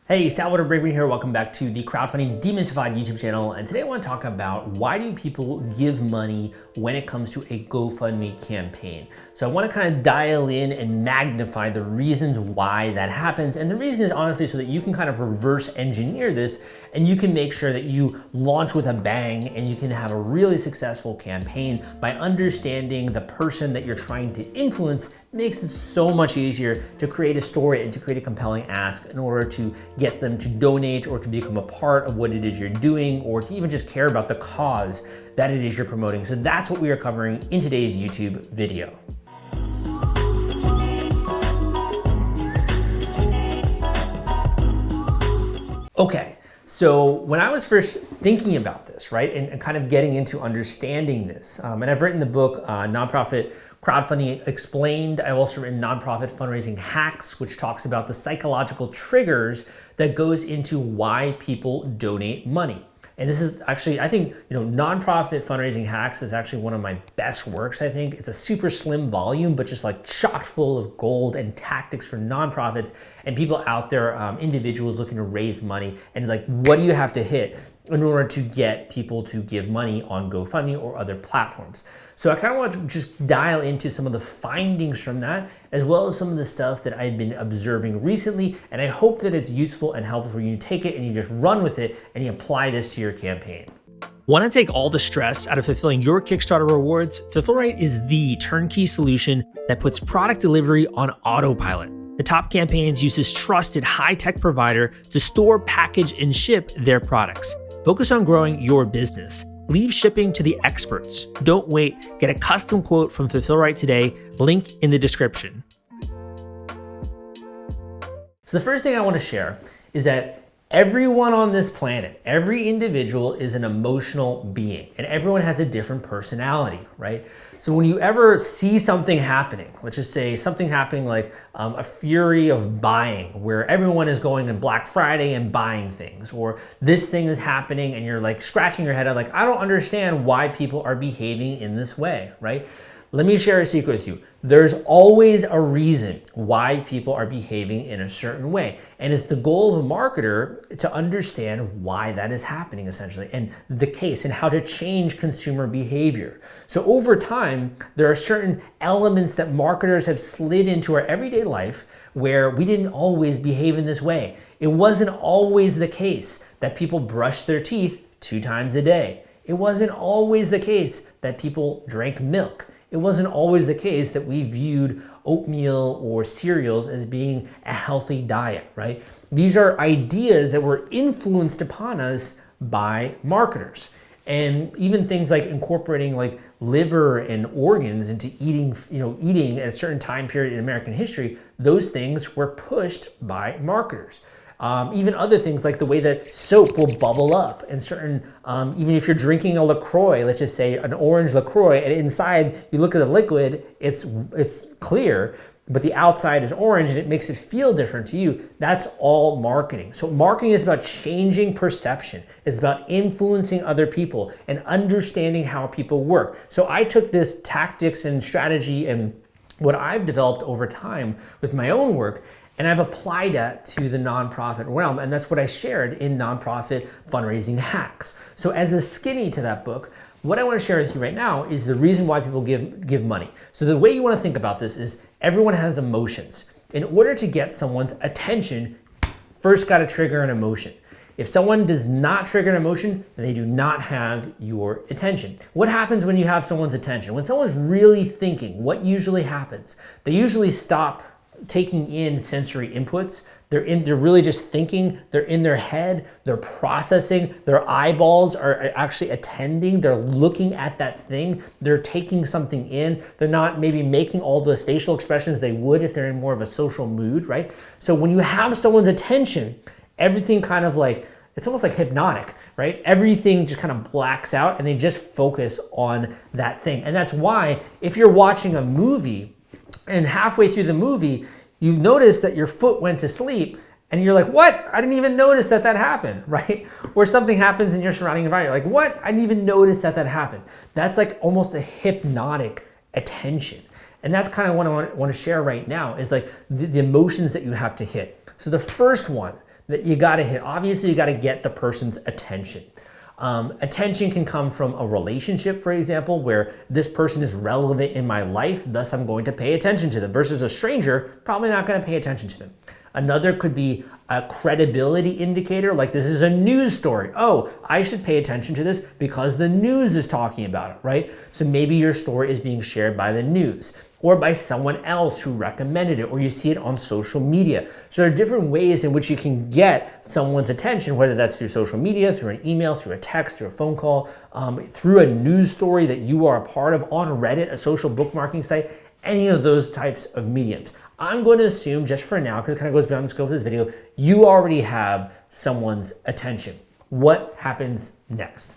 Hey, Salvador Bravery here. Welcome back to the Crowdfunding Demystified YouTube channel. And today I want to talk about why do people give money when it comes to a GoFundMe campaign. So I want to kind of dial in and magnify the reasons why that happens. And the reason is honestly so that you can kind of reverse engineer this and you can make sure that you launch with a bang and you can have a really successful campaign by understanding the person that you're trying to influence. Makes it so much easier to create a story and to create a compelling ask in order to get them to donate or to become a part of what it is you're doing or to even just care about the cause that it is you're promoting. So that's what we are covering in today's YouTube video. Okay, so when I was first thinking about this, right, and kind of getting into understanding this, and I've written the book, Nonprofit Crowdfunding Explained. I've also written Nonprofit Fundraising Hacks, which talks about the psychological triggers that goes into why people donate money. And this is actually, I think, Nonprofit Fundraising Hacks is actually one of my best works, I think. It's a super slim volume, but just like chock full of gold and tactics for nonprofits and people out there, individuals looking to raise money. And like, what do you have to hit in order to get people to give money on GoFundMe or other platforms? So I kind of want to just dial into some of the findings from that, as well as some of the stuff that I've been observing recently. And I hope that it's useful and helpful for you to take it and you just run with it and you apply this to your campaign. Want to take all the stress out of fulfilling your Kickstarter rewards? FulfillRite is the turnkey solution that puts product delivery on autopilot. The Top Campaigns uses trusted high-tech provider to store, package, and ship their products. Focus on growing your business. Leave shipping to the experts. Don't wait. Get a custom quote from FulfillRite today. Link in the description. So the first thing I want to share is that everyone on this planet, every individual is an emotional being, and everyone has a different personality, right? So when you ever see something happening, let's just say something happening like a fury of buying, where everyone is going on Black Friday and buying things, or this thing is happening and you're like scratching your head out like, I don't understand why people are behaving in this way, right? Let me share a secret with you. There's always a reason why people are behaving in a certain way. And it's the goal of a marketer to understand why that is happening, essentially, and the case and how to change consumer behavior. So over time, there are certain elements that marketers have slid into our everyday life where we didn't always behave in this way. It wasn't always the case that people brush their teeth 2 times a day. It wasn't always the case that people drank milk. It wasn't always the case that we viewed oatmeal or cereals as being a healthy diet, right? These are ideas that were influenced upon us by marketers. And even things like incorporating like liver and organs into eating at a certain time period in American history, those things were pushed by marketers. Even other things like the way that soap will bubble up and certain, even if you're drinking a LaCroix, let's just say an orange LaCroix, and inside you look at the liquid, it's clear, but the outside is orange and it makes it feel different to you. That's all marketing. So marketing is about changing perception. It's about influencing other people and understanding how people work. So I took this tactics and strategy and what I've developed over time with my own work, and I've applied that to the nonprofit realm, and that's what I shared in Nonprofit Fundraising Hacks. So as a skinny to that book, what I want to share with you right now is the reason why people give money. So the way you want to think about this is everyone has emotions. In order to get someone's attention, first got to trigger an emotion. If someone does not trigger an emotion, then they do not have your attention. What happens when you have someone's attention? When someone's really thinking, what usually happens? They usually stop taking in sensory inputs. They're really just thinking, they're in their head, they're processing, their eyeballs are actually attending, they're looking at that thing, they're taking something in, they're not maybe making all those facial expressions they would if they're in more of a social mood, right? So when you have someone's attention, everything kind of like, it's almost like hypnotic, right? Everything just kind of blacks out and they just focus on that thing. And that's why if you're watching a movie, and halfway through the movie, you notice that your foot went to sleep and you're like, what? I didn't even notice that happened, right? Or something happens in your surrounding environment. You're like, what? I didn't even notice that happened. That's like almost a hypnotic attention. And that's kind of what I want to share right now is like the emotions that you have to hit. So the first one that you got to hit. Obviously, you got to get the person's attention. Attention can come from a relationship, for example, where this person is relevant in my life, thus I'm going to pay attention to them, versus a stranger, probably not going to pay attention to them. Another could be a credibility indicator, like this is a news story. Oh, I should pay attention to this because the news is talking about it, right? So maybe your story is being shared by the news or by someone else who recommended it, or you see it on social media. So there are different ways in which you can get someone's attention, whether that's through social media, through an email, through a text, through a phone call, through a news story that you are a part of on Reddit, a social bookmarking site, any of those types of mediums. I'm going to assume, just for now, because it kind of goes beyond the scope of this video, you already have someone's attention. What happens next?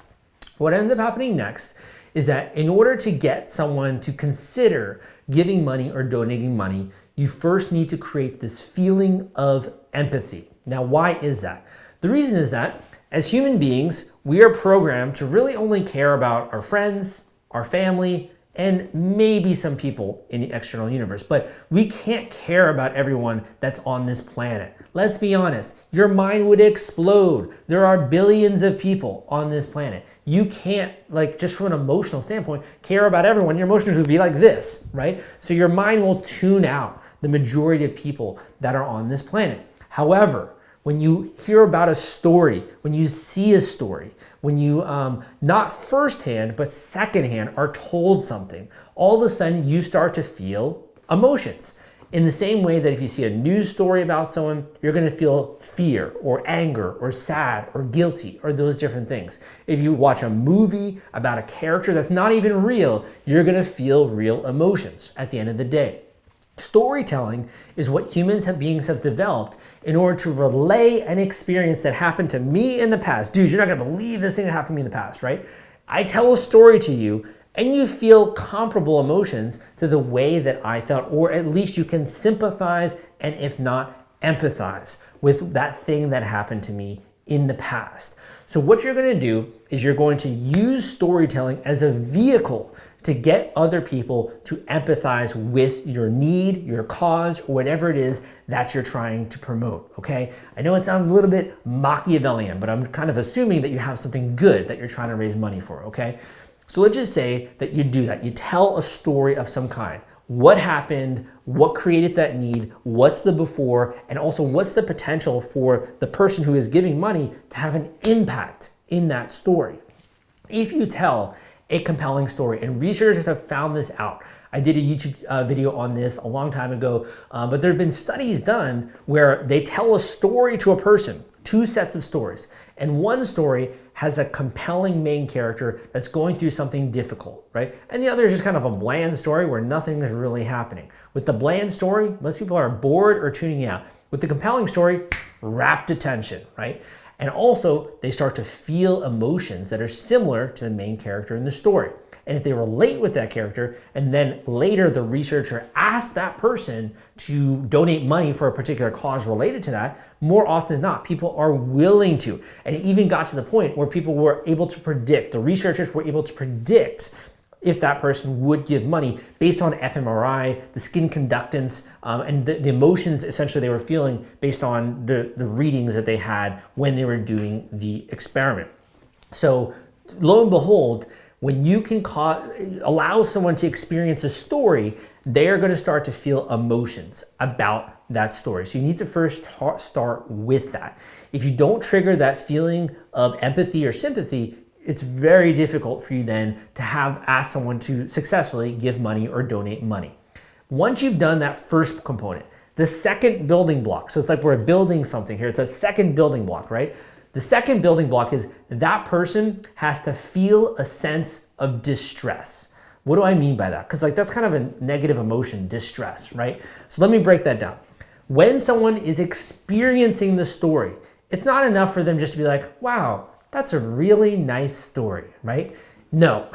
What ends up happening next is that in order to get someone to consider giving money or donating money, you first need to create this feeling of empathy. Now, why is that? The reason is that as human beings, we are programmed to really only care about our friends, our family, and maybe some people in the external universe, but we can't care about everyone that's on this planet. Let's be honest, your mind would explode. There are billions of people on this planet. You can't, like, just from an emotional standpoint, care about everyone. Your emotions would be like this, right? So your mind will tune out the majority of people that are on this planet. However, when you hear about a story, when you see a story, when you, not firsthand, but secondhand, are told something, all of a sudden you start to feel emotions. In the same way that if you see a news story about someone, you're going to feel fear or anger or sad or guilty or those different things. If you watch a movie about a character that's not even real, you're going to feel real emotions at the end of the day. Storytelling is what beings have developed in order to relay an experience that happened to me in the past. Dude, you're not gonna believe this thing that happened to me in the past, right? I tell a story to you and you feel comparable emotions to the way that I felt, or at least you can sympathize and if not, empathize with that thing that happened to me in the past. So what you're gonna do is you're going to use storytelling as a vehicle to get other people to empathize with your need, your cause, or whatever it is that you're trying to promote, okay? I know it sounds a little bit Machiavellian, but I'm kind of assuming that you have something good that you're trying to raise money for, okay? So let's just say that you do that. You tell a story of some kind. What happened, what created that need, what's the before, and also what's the potential for the person who is giving money to have an impact in that story. If you tell a compelling story, and researchers have found this out. I did a YouTube video on this a long time ago, but there have been studies done where they tell a story to a person, two sets of stories, and one story has a compelling main character that's going through something difficult, right? And the other is just kind of a bland story where nothing is really happening. With the bland story, most people are bored or tuning out. With the compelling story, rapt attention, right? And also, they start to feel emotions that are similar to the main character in the story. And if they relate with that character, and then later the researcher asks that person to donate money for a particular cause related to that, more often than not, people are willing to. And it even got to the point where people were able to predict, the researchers were able to predict if that person would give money based on fMRI, the skin conductance, and the emotions essentially they were feeling based on the readings that they had when they were doing the experiment. So lo and behold, when you can allow someone to experience a story, they are going to start to feel emotions about that story. So you need to first start with that. If you don't trigger that feeling of empathy or sympathy, it's very difficult for you then to ask someone to successfully give money or donate money. Once you've done that first component, the second building block, so it's like we're building something here, it's a second building block, right? The second building block is that person has to feel a sense of distress. What do I mean by that? Because that's kind of a negative emotion, distress, right? So let me break that down. When someone is experiencing the story, it's not enough for them just to be like, wow, that's a really nice story, right? No.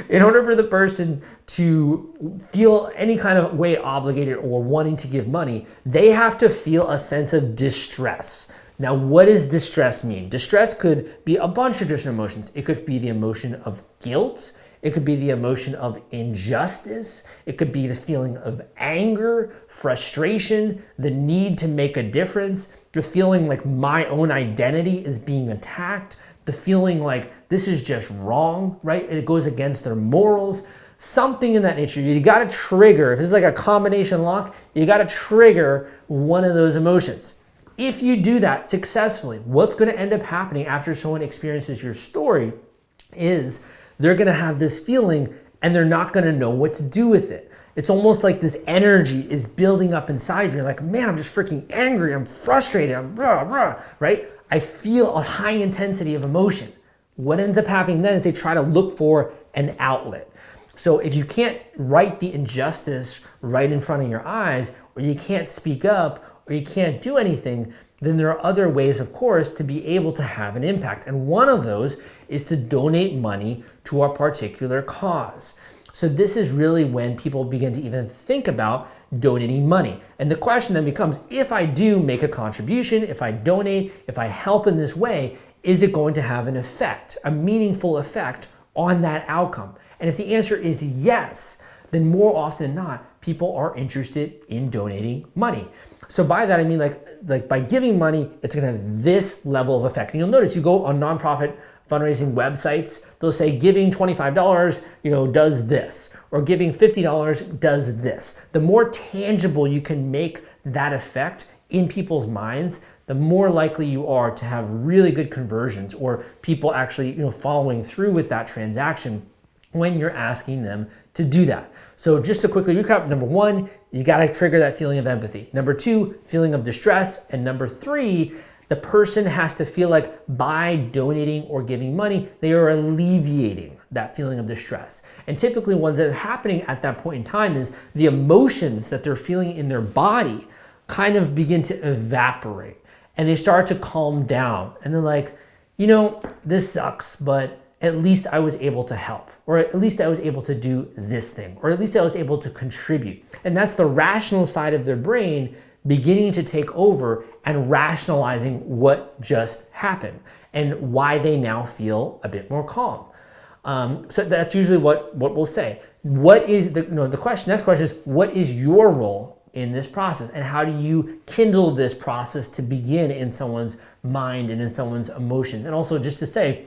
In order for the person to feel any kind of way obligated or wanting to give money, they have to feel a sense of distress. Now, what does distress mean? Distress could be a bunch of different emotions. It could be the emotion of guilt. It could be the emotion of injustice. It could be the feeling of anger, frustration, the need to make a difference. the feeling like my own identity is being attacked, the feeling like this is just wrong, right? It goes against their morals, something in that nature. You got to trigger, if this is like a combination lock, you got to trigger one of those emotions. If you do that successfully, what's going to end up happening after someone experiences your story is they're going to have this feeling and they're not going to know what to do with it. It's almost like this energy is building up inside you. You're like, man, I'm just freaking angry. I'm frustrated. I'm blah, blah, right? I feel a high intensity of emotion. What ends up happening then is they try to look for an outlet. So if you can't right the injustice right in front of your eyes, or you can't speak up, or you can't do anything, then there are other ways, of course, to be able to have an impact. And one of those is to donate money to a particular cause. So this is really when people begin to even think about donating money. And the question then becomes, if I do make a contribution, if I donate, if I help in this way, is it going to have an effect, a meaningful effect on that outcome? And if the answer is yes, then more often than not, people are interested in donating money. So by that, I mean like by giving money, it's gonna have this level of effect. And you'll notice you go on nonprofit fundraising websites, they'll say giving $25, does this, or giving $50 does this. The more tangible you can make that effect in people's minds, the more likely you are to have really good conversions or people actually, following through with that transaction when you're asking them to do that. So just to quickly recap, number one, you gotta trigger that feeling of empathy. Number two, feeling of distress. And number three, the person has to feel like by donating or giving money, they are alleviating that feeling of distress. And typically what's happening at that point in time is the emotions that they're feeling in their body kind of begin to evaporate and they start to calm down. And they're like, this sucks, but at least I was able to help, or at least I was able to do this thing, or at least I was able to contribute. And that's the rational side of their brain beginning to take over and rationalizing what just happened and why they now feel a bit more calm. So that's usually what we'll say. What is the question? Next question is, what is your role in this process, and how do you kindle this process to begin in someone's mind and in someone's emotions? And also, just to say,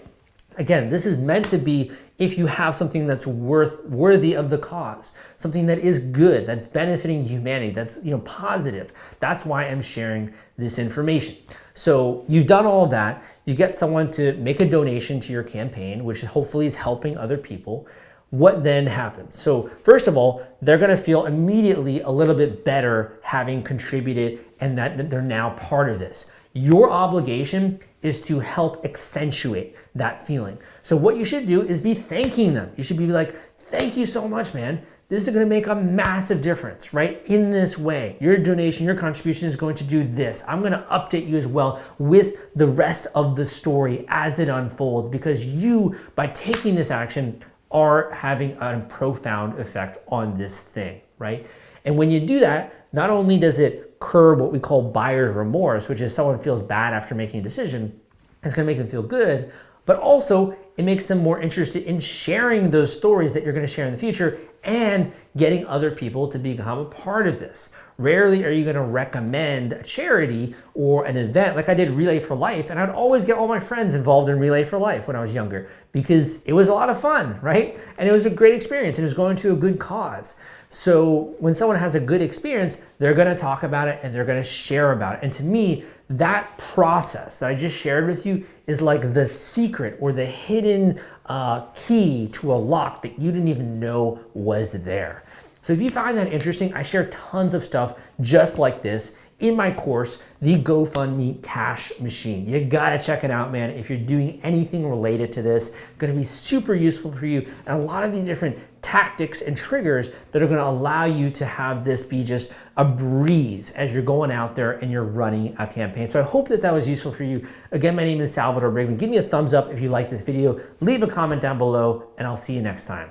again, this is meant to be if you have something that's worthy of the cause, something that is good, that's benefiting humanity, that's positive. That's why I'm sharing this information. So you've done all of that. You get someone to make a donation to your campaign, which hopefully is helping other people. What then happens? So first of all, they're going to feel immediately a little bit better having contributed and that they're now part of this. Your obligation is to help accentuate that feeling. So what you should do is be thanking them. You should be like, thank you so much, man. This is going to make a massive difference, right? In this way, your donation, your contribution is going to do this. I'm going to update you as well with the rest of the story as it unfolds, because you, by taking this action, are having a profound effect on this thing, right? And when you do that, not only does it curb what we call buyer's remorse, which is someone feels bad after making a decision, it's gonna make them feel good, but also it makes them more interested in sharing those stories that you're gonna share in the future and getting other people to become a part of this. Rarely are you gonna recommend a charity or an event like I did Relay for Life, and I'd always get all my friends involved in Relay for Life when I was younger because it was a lot of fun, right? And it was a great experience and it was going to a good cause. So when someone has a good experience, they're gonna talk about it and they're gonna share about it. And to me, that process that I just shared with you is like the secret or the hidden key to a lock that you didn't even know was there. So if you find that interesting, I share tons of stuff just like this in my course, The GoFundMe Cash Machine. You gotta check it out, man. If you're doing anything related to this, it's gonna be super useful for you, and a lot of these different tactics and triggers that are gonna allow you to have this be just a breeze as you're going out there and you're running a campaign. So I hope that was useful for you. Again, my name is Salvador Briggman. Give me a thumbs up if you like this video, leave a comment down below, and I'll see you next time.